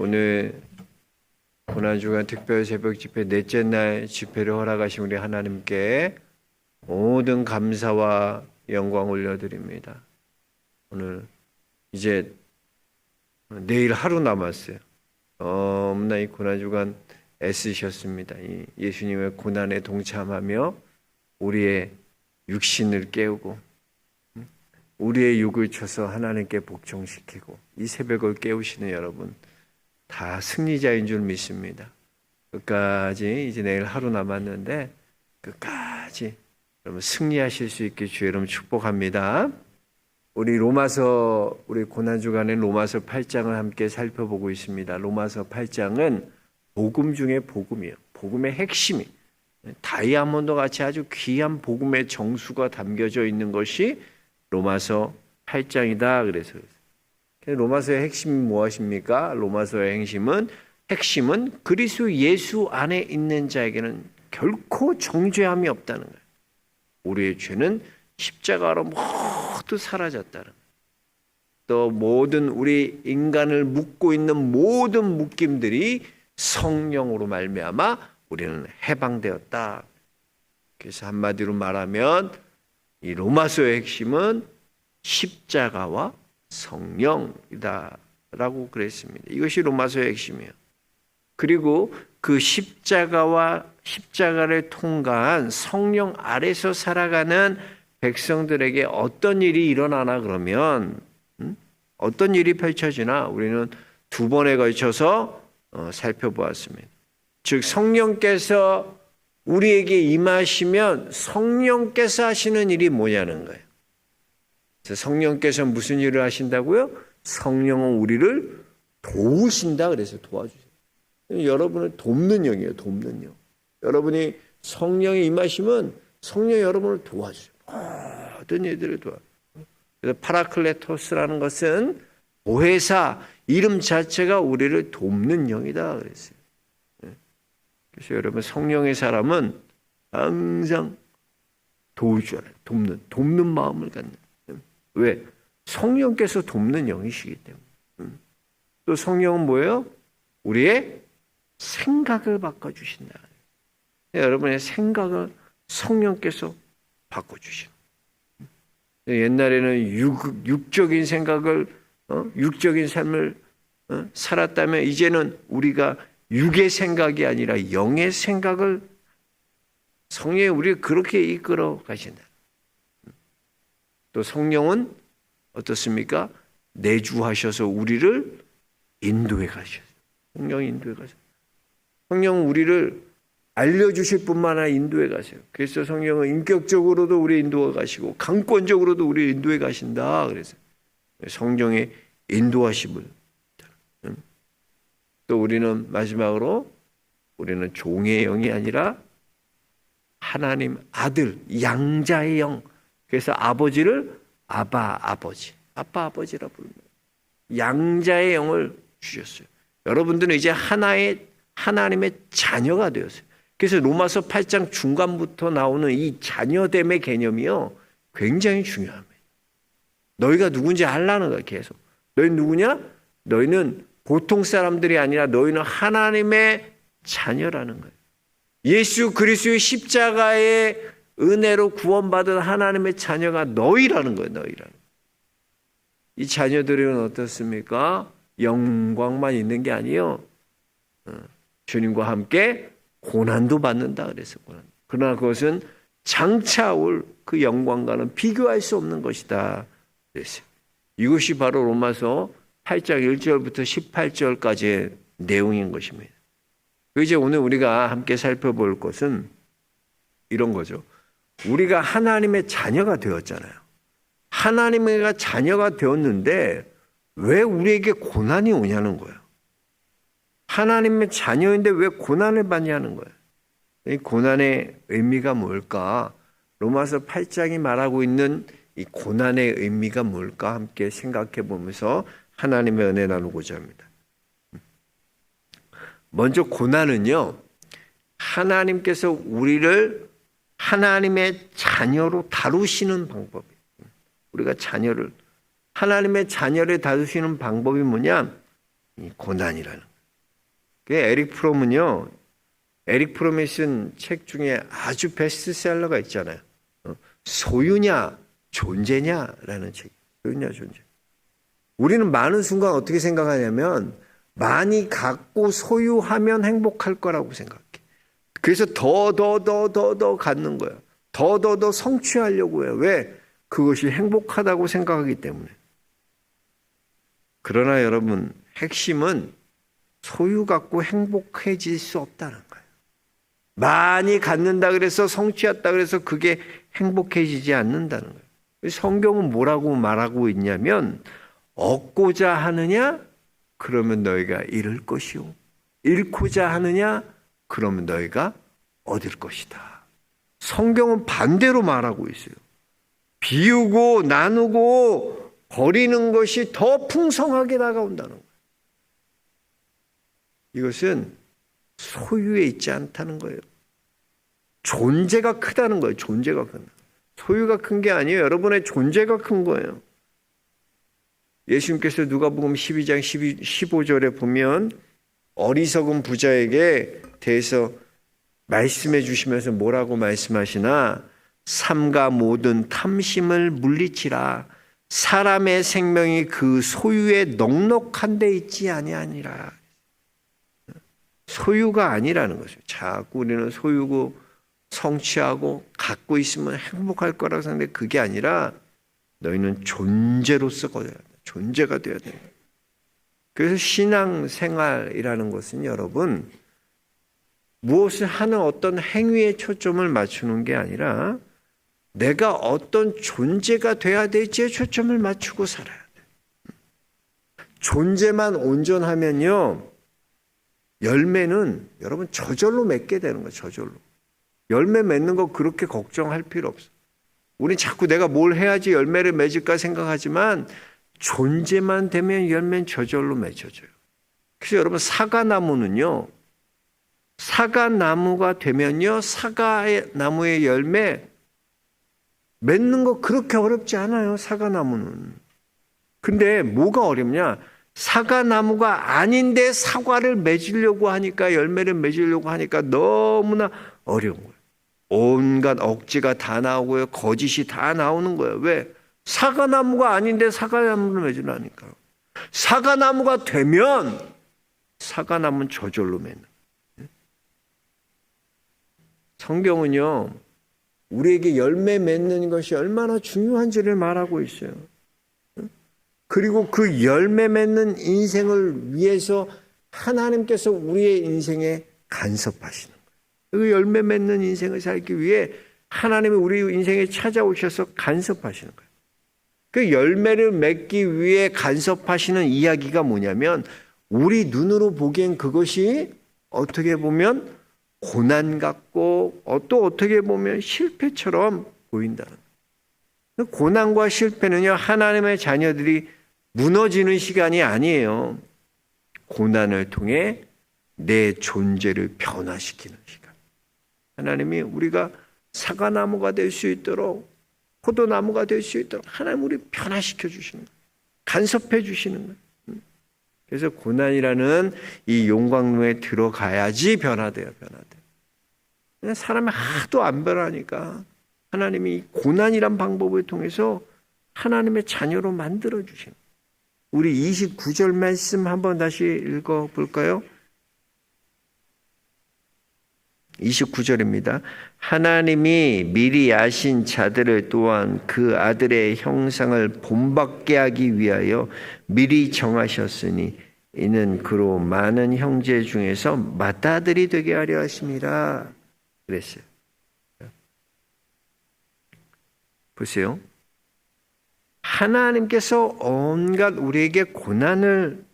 오늘 고난주간 특별 새벽 집회 넷째 날 집회를 허락하신 우리 하나님께 모든 감사와 영광 올려드립니다. 오늘 이제 내일 하루 남았어요. 너무나 이 고난주간 애쓰셨습니다. 이 예수님의 고난에 동참하며 우리의 육신을 깨우고 우리의 육을 쳐서 하나님께 복종시키고 이 새벽을 깨우시는 여러분 다 승리자인 줄 믿습니다. 끝까지 이제 내일 하루 남았는데 끝까지 여러분 승리하실 수 있게 주의 이름 축복합니다. 우리 로마서 우리 고난주간에 로마서 8장을 함께 살펴보고 있습니다. 로마서 8장은 복음 중에 복음이에요. 복음의 핵심이 다이아몬드 같이 아주 귀한 복음의 정수가 담겨져 있는 것이 로마서 8장이다. 그래서 로마서의 핵심이 무엇입니까? 로마서의 핵심은 그리스도 예수 안에 있는 자에게는 결코 정죄함이 없다는 거예요. 우리의 죄는 십자가로 모두 사라졌다는 거예요. 또 모든 우리 인간을 묶고 있는 모든 묶임들이 성령으로 말미암아 우리는 해방되었다. 그래서 한마디로 말하면 이 로마서의 핵심은 십자가와 성령이다 라고 그랬습니다. 이것이 로마서의 핵심이에요. 그리고 그 십자가를 통과한 성령 아래서 살아가는 백성들에게 어떤 일이 일어나나 그러면 어떤 일이 펼쳐지나 우리는 두 번에 걸쳐서 살펴보았습니다. 즉 성령께서 우리에게 임하시면 성령께서 하시는 일이 뭐냐는 거예요. 성령께서 무슨 일을 하신다고요? 성령은 우리를 도우신다 그래서 도와주세요. 여러분을 돕는 영이에요. 돕는 영. 여러분이 성령이 임하시면 성령이 여러분을 도와주세요. 모든 일들을 도와줘요. 그래서 파라클레토스라는 것은 보혜사 이름 자체가 우리를 돕는 영이다 그랬어요. 그래서 여러분 성령의 사람은 항상 도울 줄 알아요. 돕는 마음을 갖는. 왜? 성령께서 돕는 영이시기 때문에. 또 성령은 뭐예요? 우리의 생각을 바꿔주신다. 여러분의 생각을 성령께서 바꿔주신. 옛날에는 육적인 생각을 육적인 삶을 살았다면 이제는 우리가 육의 생각이 아니라 영의 생각을 성령이 우리를 그렇게 이끌어 가신다. 또 성령은 어떻습니까? 내주하셔서 우리를 인도해 가셔요. 성령이 인도해 가셔요. 성령은 우리를 알려주실 뿐만 아니라 인도해 가세요. 그래서 성령은 인격적으로도 우리 인도해 가시고 강권적으로도 우리 인도해 가신다. 그래서 성령의 인도하심을 또 우리는 마지막으로 우리는 종의 영이 아니라 하나님 아들 양자의 영. 그래서 아버지를 아빠 아버지라 부릅니다. 양자의 영을 주셨어요. 여러분들은 이제 하나님의 자녀가 되었어요. 그래서 로마서 8장 중간부터 나오는 이 자녀됨의 개념이요 굉장히 중요합니다. 너희가 누군지 알라는 거야. 계속 너희는 누구냐? 너희는 보통 사람들이 아니라 너희는 하나님의 자녀라는 거예요. 예수 그리스도의 십자가의 은혜로 구원받은 하나님의 자녀가 너희라는 거예요. 너희라는. 이 자녀들은 어떻습니까? 영광만 있는 게 아니에요. 주님과 함께 고난도 받는다 그래서 고난. 그러나 그것은 장차 올 그 영광과는 비교할 수 없는 것이다 그랬어요. 이것이 바로 로마서 8장 1절부터 18절까지의 내용인 것입니다. 이제 오늘 우리가 함께 살펴볼 것은 이런 거죠. 우리가 하나님의 자녀가 되었잖아요. 하나님의 자녀가 되었는데 왜 우리에게 고난이 오냐는 거예요. 하나님의 자녀인데 왜 고난을 받냐는 거예요. 이 고난의 의미가 뭘까? 로마서 8장이 말하고 있는 이 고난의 의미가 뭘까? 함께 생각해 보면서 하나님의 은혜 나누고자 합니다. 먼저 고난은요. 하나님께서 우리를 하나님의 자녀로 다루시는 방법이에요. 우리가 하나님의 자녀를 다루시는 방법이 뭐냐? 이 고난이라는 거예요. 에릭 프롬은요, 에릭 프롬이 쓴 책 중에 아주 베스트셀러가 있잖아요. 소유냐 존재냐라는 책. 소유냐 존재. 우리는 많은 순간 어떻게 생각하냐면 많이 갖고 소유하면 행복할 거라고 생각해. 그래서 더 갖는 거예요. 더 성취하려고 해요. 왜? 그것이 행복하다고 생각하기 때문에. 그러나 여러분, 핵심은 소유 갖고 행복해질 수 없다는 거예요. 많이 갖는다 그래서 성취했다 그래서 그게 행복해지지 않는다는 거예요. 성경은 뭐라고 말하고 있냐면 얻고자 하느냐? 그러면 너희가 잃을 것이요. 잃고자 하느냐? 그러면 너희가 얻을 것이다. 성경은 반대로 말하고 있어요. 비우고 나누고 버리는 것이 더 풍성하게 다가온다는 거예요. 이것은 소유에 있지 않다는 거예요. 존재가 크다는 거예요. 존재가 큰. 소유가 큰 게 아니에요. 여러분의 존재가 큰 거예요. 예수님께서 누가복음 12장 15절에 보면 어리석은 부자에게 대해서 말씀해 주시면서 뭐라고 말씀하시나? 삼가 모든 탐심을 물리치라. 사람의 생명이 그 소유에 넉넉한 데 있지 아니하니라. 소유가 아니라는 것이죠. 자꾸 우리는 소유고 성취하고 갖고 있으면 행복할 거라고 생각하는데 그게 아니라 너희는 존재로서 거야. 존재가 되어야 돼요. 그래서 신앙생활이라는 것은 여러분 무엇을 하는 어떤 행위에 초점을 맞추는 게 아니라 내가 어떤 존재가 돼야 될지에 초점을 맞추고 살아야 돼. 존재만 온전하면요 열매는 여러분 저절로 맺게 되는 거예요. 저절로. 열매 맺는 거 그렇게 걱정할 필요 없어. 우린 자꾸 내가 뭘 해야지 열매를 맺을까 생각하지만 존재만 되면 열매는 저절로 맺혀져요. 그래서 여러분 사과나무는요. 사과나무가 되면요. 사과나무의 열매 맺는 거 그렇게 어렵지 않아요. 사과나무는. 근데 뭐가 어렵냐? 사과나무가 아닌데 사과를 맺으려고 하니까 열매를 맺으려고 하니까 너무나 어려운 거예요. 온갖 억지가 다 나오고요. 거짓이 다 나오는 거예요. 왜? 사과나무가 아닌데 사과나무를 맺으려니까. 사과나무가 되면 사과나무는 저절로 맺는 거예요. 성경은요. 우리에게 열매 맺는 것이 얼마나 중요한지를 말하고 있어요. 그리고 그 열매 맺는 인생을 위해서 하나님께서 우리의 인생에 간섭하시는 거예요. 그 열매 맺는 인생을 살기 위해 하나님이 우리 인생에 찾아오셔서 간섭하시는 거예요. 그 열매를 맺기 위해 간섭하시는 이야기가 뭐냐면 우리 눈으로 보기엔 그것이 어떻게 보면 고난 같고 또 어떻게 보면 실패처럼 보인다는 거예요. 고난과 실패는요 하나님의 자녀들이 무너지는 시간이 아니에요. 고난을 통해 내 존재를 변화시키는 시간. 하나님이 우리가 사과나무가 될 수 있도록 포도나무가 될 수 있도록 하나님 우리 변화시켜 주시는 거예요. 간섭해 주시는 거예요. 그래서 고난이라는 이 용광로에 들어가야지 변화돼요. 변화돼요. 사람이 하도 안 변하니까 하나님이 고난이란 방법을 통해서 하나님의 자녀로 만들어 주시는 거예요. 우리 29절 말씀 한번 다시 읽어볼까요? 29절입니다. 하나님이 미리 아신 자들을 또한 그 아들의 형상을 본받게 하기 위하여 미리 정하셨으니 이는 그로 많은 형제 중에서 맏아들이 되게 하려 하심이라 그랬어요. 보세요. 하나님께서 온갖 우리에게 고난을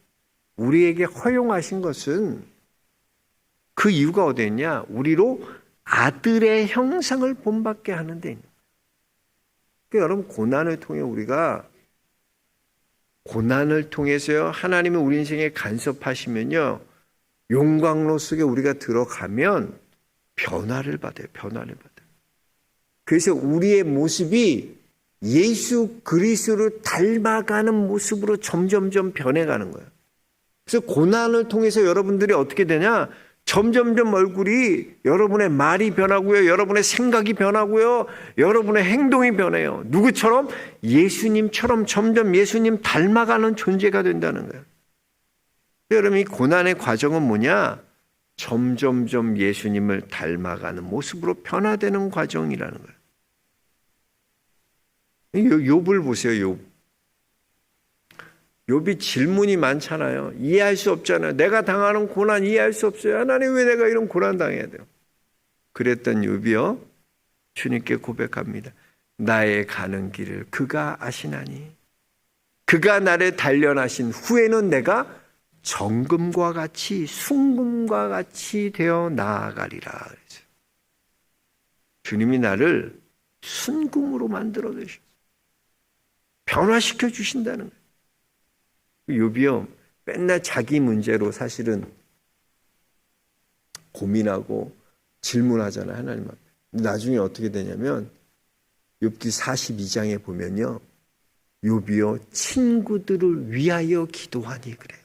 우리에게 허용하신 것은 그 이유가 어디 있냐? 우리로 아들의 형상을 본받게 하는 데 있는 거예요. 그러니까 여러분 고난을 통해 우리가 고난을 통해서요 하나님이 우리 인생에 간섭하시면요 용광로 속에 우리가 들어가면 변화를 받아요. 변화를 받아요. 그래서 우리의 모습이 예수 그리스도를 닮아가는 모습으로 점점점 변해가는 거예요. 그래서 고난을 통해서 여러분들이 어떻게 되냐? 점점점 얼굴이 여러분의 말이 변하고요. 여러분의 생각이 변하고요. 여러분의 행동이 변해요. 누구처럼? 예수님처럼 점점 예수님 닮아가는 존재가 된다는 거예요. 여러분, 이 고난의 과정은 뭐냐? 점점점 예수님을 닮아가는 모습으로 변화되는 과정이라는 거예요. 욥을 보세요. 욥이 질문이 많잖아요. 이해할 수 없잖아요. 내가 당하는 고난 이해할 수 없어요. 하나님, 왜 내가 이런 고난 당해야 돼요? 그랬던 욥이요, 주님께 고백합니다. 나의 가는 길을 그가 아시나니 그가 나를 단련하신 후에는 내가 정금과 같이 순금과 같이 되어 나아가리라. 그랬어요. 주님이 나를 순금으로 만들어 주셨어요. 변화시켜 주신다는 거예요. 욥이요, 맨날 자기 문제로 사실은 고민하고 질문하잖아요, 하나님 앞에. 나중에 어떻게 되냐면 욥기 42장에 보면요, 욥이요 친구들을 위하여 기도하니 그래요.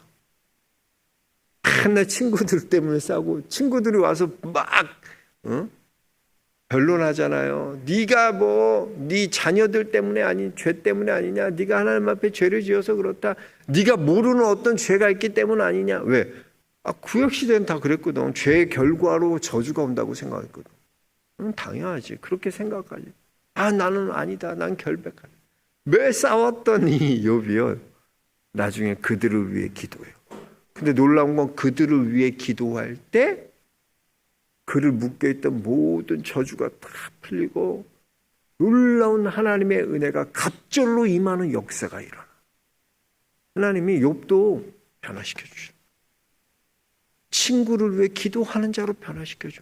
맨날 친구들 때문에 싸우고 친구들이 와서 막 변론하잖아요. 네가 네 자녀들 때문에 죄 때문에 아니냐? 네가 하나님 앞에 죄를 지어서 그렇다. 네가 모르는 어떤 죄가 있기 때문 아니냐? 왜? 구약 시대는 다 그랬거든. 죄의 결과로 저주가 온다고 생각했거든. 당연하지. 그렇게 생각하지. 나는 아니다. 난 결백하다. 매 싸웠던 이 욥이요, 나중에 그들을 위해 기도해요. 근데 놀라운 건 그들을 위해 기도할 때 그를 묶여있던 모든 저주가 다 풀리고 놀라운 하나님의 은혜가 갑절로 임하는 역사가 일어나. 하나님이 욥도 변화시켜 주셔. 친구를 위해 기도하는 자로 변화시켜 줘.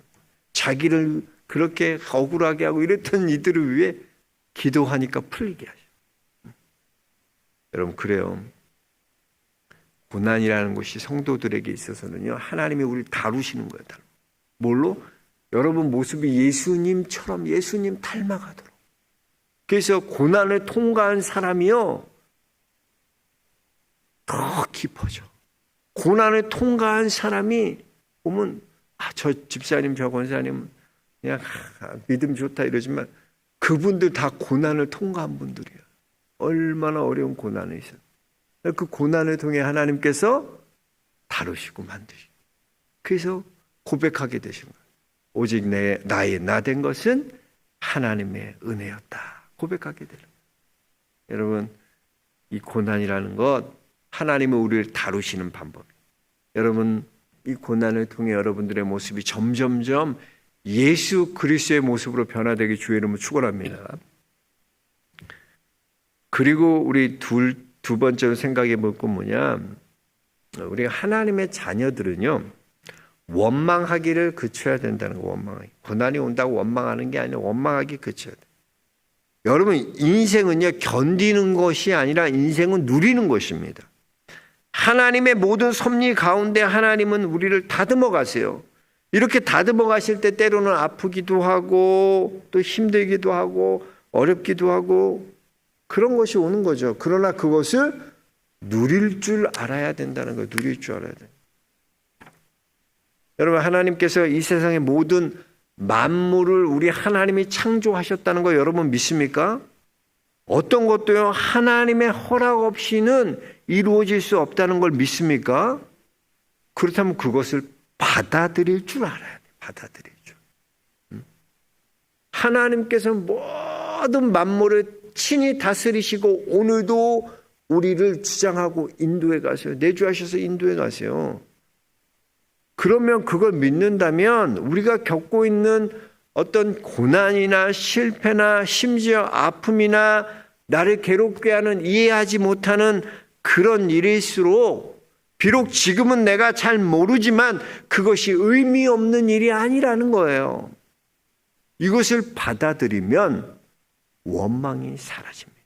자기를 그렇게 억울하게 하고 이랬던 이들을 위해 기도하니까 풀리게 하셔. 여러분, 그래요. 고난이라는 것이 성도들에게 있어서는요, 하나님이 우리를 다루시는 거예요. 뭘로? 여러분 모습이 예수님처럼 예수님 닮아가도록. 그래서 고난을 통과한 사람이요, 더 깊어져. 고난을 통과한 사람이 보면 저 집사님, 저 권사님 그냥 믿음 좋다 이러지만 그분들 다 고난을 통과한 분들이에요. 얼마나 어려운 고난이 있어요. 그 고난을 통해 하나님께서 다루시고 만드시고, 그래서 고백하게 되신 거예요. 오직 나의 나 된 것은 하나님의 은혜였다. 고백하게 되는 거예요. 여러분, 이 고난이라는 것, 하나님은 우리를 다루시는 방법. 여러분, 이 고난을 통해 여러분들의 모습이 점점점 예수 그리스도의 모습으로 변화되기 주의 이름으로 축원합니다. 그리고 우리 두 번째로 생각해 볼 건 뭐냐? 우리 하나님의 자녀들은요, 원망하기를 그쳐야 된다는 거. 원망하기. 고난이 온다고 원망하는 게 아니라 원망하기 그쳐야 돼. 여러분, 인생은요, 견디는 것이 아니라 인생은 누리는 것입니다. 하나님의 모든 섭리 가운데 하나님은 우리를 다듬어 가세요. 이렇게 다듬어 가실 때 때로는 아프기도 하고 또 힘들기도 하고 어렵기도 하고 그런 것이 오는 거죠. 그러나 그것을 누릴 줄 알아야 된다는 거예요. 누릴 줄 알아야 돼요. 여러분, 하나님께서 이 세상의 모든 만물을 우리 하나님이 창조하셨다는 거 여러분 믿습니까? 어떤 것도요, 하나님의 허락 없이는 이루어질 수 없다는 걸 믿습니까? 그렇다면 그것을 받아들일 줄 알아야 돼요. 받아들일 줄. 하나님께서 모든 만물을 친히 다스리시고 오늘도 우리를 주장하고 인도해 가세요. 내주하셔서 인도해 가세요. 그러면 그걸 믿는다면 우리가 겪고 있는 어떤 고난이나 실패나 심지어 아픔이나 나를 괴롭게 하는 이해하지 못하는 그런 일일수록 비록 지금은 내가 잘 모르지만 그것이 의미 없는 일이 아니라는 거예요. 이것을 받아들이면 원망이 사라집니다.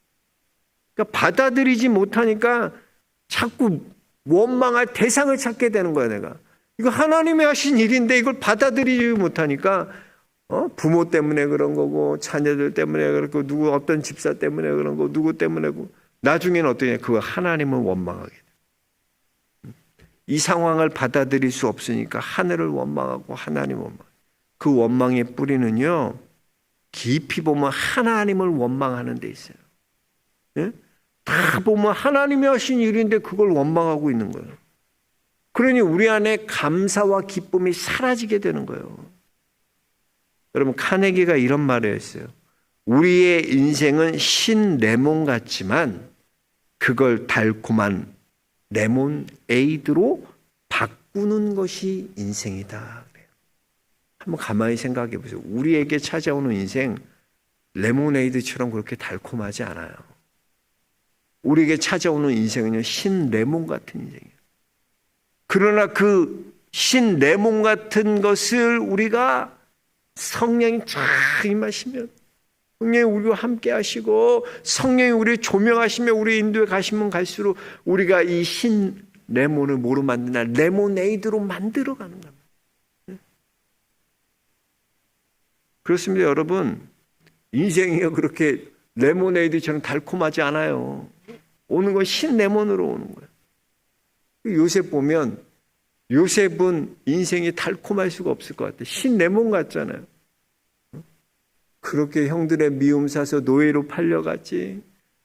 그러니까 받아들이지 못하니까 자꾸 원망할 대상을 찾게 되는 거예요. 내가 이거 하나님이 하신 일인데 이걸 받아들이지 못하니까 부모 때문에 그런 거고 자녀들 때문에 그렇고 누구 어떤 집사 때문에 그런 거 누구 때문에 나중에는 어떠냐? 그거 하나님은 원망하게 돼. 이 상황을 받아들일 수 없으니까 하늘을 원망하고 하나님을 원망. 그 원망의 뿌리는요, 깊이 보면 하나님을 원망하는 데 있어요. 예? 다 보면 하나님이 하신 일인데 그걸 원망하고 있는 거예요. 그러니 우리 안에 감사와 기쁨이 사라지게 되는 거예요. 여러분, 카네기가 이런 말을 했어요. 우리의 인생은 신 레몬 같지만 그걸 달콤한 레몬에이드로 바꾸는 것이 인생이다. 한번 가만히 생각해 보세요. 우리에게 찾아오는 인생 레모네이드처럼 그렇게 달콤하지 않아요. 우리에게 찾아오는 인생은요, 신 레몬 같은 인생이에요. 그러나 그 신 레몬 같은 것을 우리가 성령이 쫙 임하시면, 성령이 우리와 함께 하시고 성령이 우리를 조명하시며 우리 인도에 가시면 갈수록 우리가 이 신 레몬을 뭐로 만드나? 레모네이드로 만들어가는 겁니다. 그렇습니다, 여러분. 인생이요, 그렇게 레모네이드처럼 달콤하지 않아요. 오는 건 신 레몬으로 오는 거예요. 요셉 보면 요셉은 인생이 달콤할 수가 없을 것 같아요. 신 레몬 같잖아요. 그렇게 형들의 미움 사서 노예로 팔려갔지.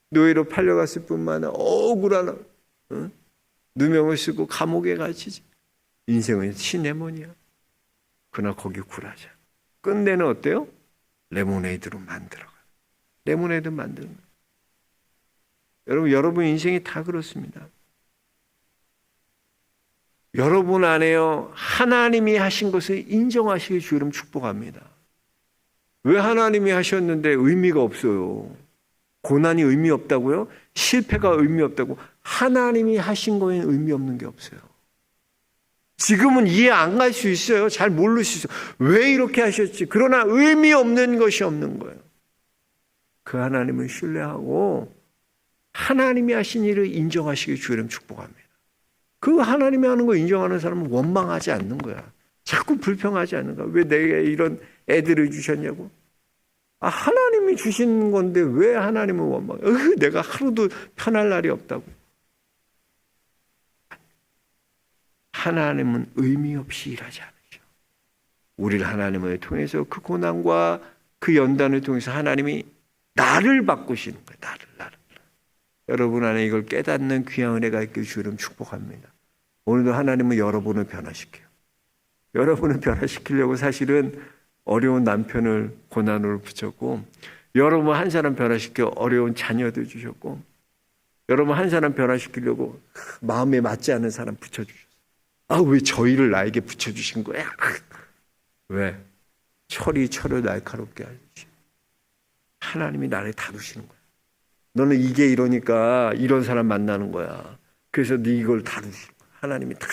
노예로 팔려갔을 뿐만 아니라 억울한 누명을 쓰고 감옥에 갇히지. 인생은 신 레몬이야. 그러나 거기 굴하자. 끝내는 어때요? 레모네이드로 만들어가. 레모네이드 만드는 거예요. 여러분 인생이 다 그렇습니다. 여러분 안에요, 하나님이 하신 것을 인정하시길 주 이름 축복합니다. 왜 하나님이 하셨는데 의미가 없어요? 고난이 의미 없다고요? 실패가 의미 없다고? 하나님이 하신 거에는 의미 없는 게 없어요. 지금은 이해 안 갈 수 있어요. 잘 모를 수 있어요. 왜 이렇게 하셨지? 그러나 의미 없는 것이 없는 거예요. 그 하나님을 신뢰하고 하나님이 하신 일을 인정하시길 주 이름 축복합니다. 그 하나님이 하는 거 인정하는 사람은 원망하지 않는 거야. 자꾸 불평하지 않는 거야. 왜 내게 이런 애들을 주셨냐고. 하나님이 주신 건데 왜 하나님을 원망해? 내가 하루도 편할 날이 없다고. 하나님은 의미 없이 일하지 않으셔. 우리를 하나님을 통해서 그 고난과 그 연단을 통해서 하나님이 나를 바꾸시는 거예요. 나를. 여러분 안에 이걸 깨닫는 귀한 은혜가 있길 주 이름 축복합니다. 오늘도 하나님은 여러분을 변화시켜요. 여러분을 변화시키려고 사실은 어려운 남편을 고난으로 붙였고, 여러분 한 사람 변화시켜 어려운 자녀들 주셨고, 여러분 한 사람 변화시키려고 마음에 맞지 않는 사람 붙여주셨어요. 왜 저희를 나에게 붙여주신 거야? 왜? 철이 철을 날카롭게 하듯이 하나님이 나를 다루시는 거야. 너는 이게 이러니까 이런 사람 만나는 거야. 그래서 네 이걸 다루시는 거야. 하나님이 다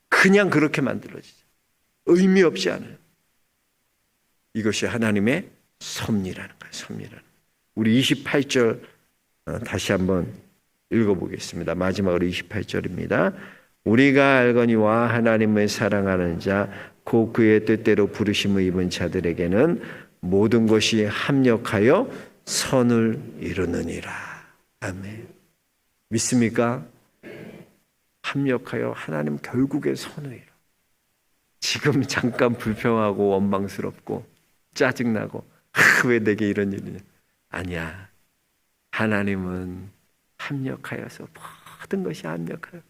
그냥 그렇게 만들어지죠. 의미 없지 않아요. 이것이 하나님의 섭리라는 거예요. 섭리라는. 우리 28절 다시 한번 읽어보겠습니다. 마지막으로 28절입니다. 우리가 알거니와 하나님을 사랑하는 자 곧 그의 뜻대로 부르심을 입은 자들에게는 모든 것이 합력하여 선을 이루느니라. 아멘. 믿습니까? 합력하여 하나님 결국에 선을 이루. 지금 잠깐 불평하고 원망스럽고 짜증나고 왜 내게 이런 일이냐. 아니야. 하나님은 합력하여서 모든 것이 합력하여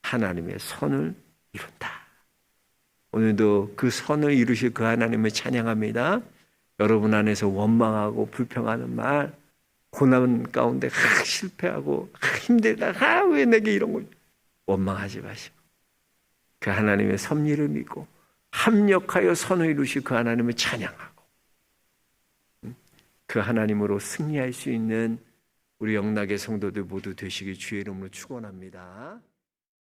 하나님의 선을 이룬다. 오늘도 그 선을 이루실 그 하나님을 찬양합니다. 여러분 안에서 원망하고 불평하는 말, 고난 가운데 실패하고 힘들다. 왜 내게 이런 거. 원망하지 마시고 그 하나님의 섭리를 믿고 합력하여 선을 이루실 그 하나님을 찬양하고 그 하나님으로 승리할 수 있는 우리 영락의 성도들 모두 되시길 주의 이름으로 축원합니다.